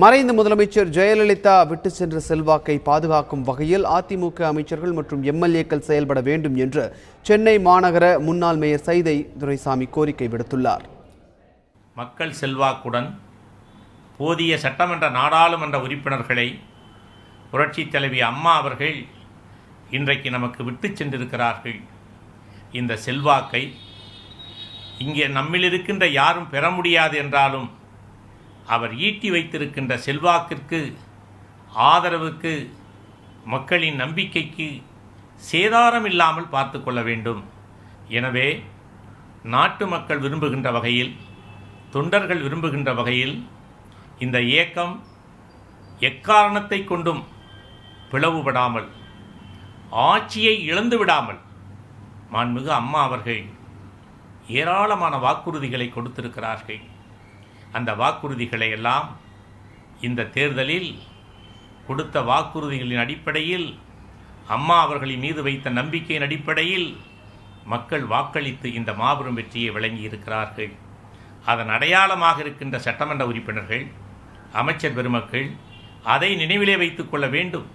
மறைந்த முதலமைச்சர் ஜெயலலிதா விட்டு சென்ற செல்வாக்கை பாதுகாக்கும் வகையில் அதிமுக அமைச்சர்கள் மற்றும் எம்எல்ஏக்கள் செயல்பட வேண்டும் என்று சென்னை மாநகர முன்னாள் மேயர் சைதை துரைசாமி கோரிக்கை விடுத்துள்ளார். மக்கள் செல்வாக்குடன் போதிய சட்டமன்ற நாடாளுமன்ற உறுப்பினர்களை புரட்சித் தலைவி அம்மா அவர்கள் இன்றைக்கு நமக்கு விட்டு சென்றிருக்கிறார்கள். இந்த செல்வாக்கை இங்கே நம்மில் இருக்கின்ற யாரும் பெற முடியாது என்றாலும் அவர் ஈட்டி வைத்திருக்கின்ற செல்வாக்கிற்கு, ஆதரவுக்கு, மக்களின் நம்பிக்கைக்கு சேதாரம் இல்லாமல் பார்த்து கொள்ள வேண்டும். எனவே நாட்டு மக்கள் விரும்புகின்ற வகையில், தொண்டர்கள் விரும்புகின்ற வகையில் இந்த இயக்கம் எக்காரணத்தை கொண்டும் பிளவுபடாமல், ஆட்சியை இழந்து விடாமல் மாண்புமிகு அம்மா அவர்கள் ஏராளமான வாக்குறுதிகளை கொடுத்திருக்கிறார்கள். அந்த வாக்குறுதிகளை எல்லாம் இந்த தேர்தலில் கொடுத்த வாக்குறுதிகளின் அடிப்படையில், அம்மா அவர்களின் மீது வைத்த நம்பிக்கையின் அடிப்படையில் மக்கள் வாக்களித்து இந்த மாபெரும் வெற்றியை வழங்கியிருக்கிறார்கள். அதன் அடையாளமாக இருக்கின்ற சட்டமன்ற உறுப்பினர்கள், அமைச்சர் பெருமக்கள் அதை நினைவிலே வைத்துக் கொள்ள வேண்டும்.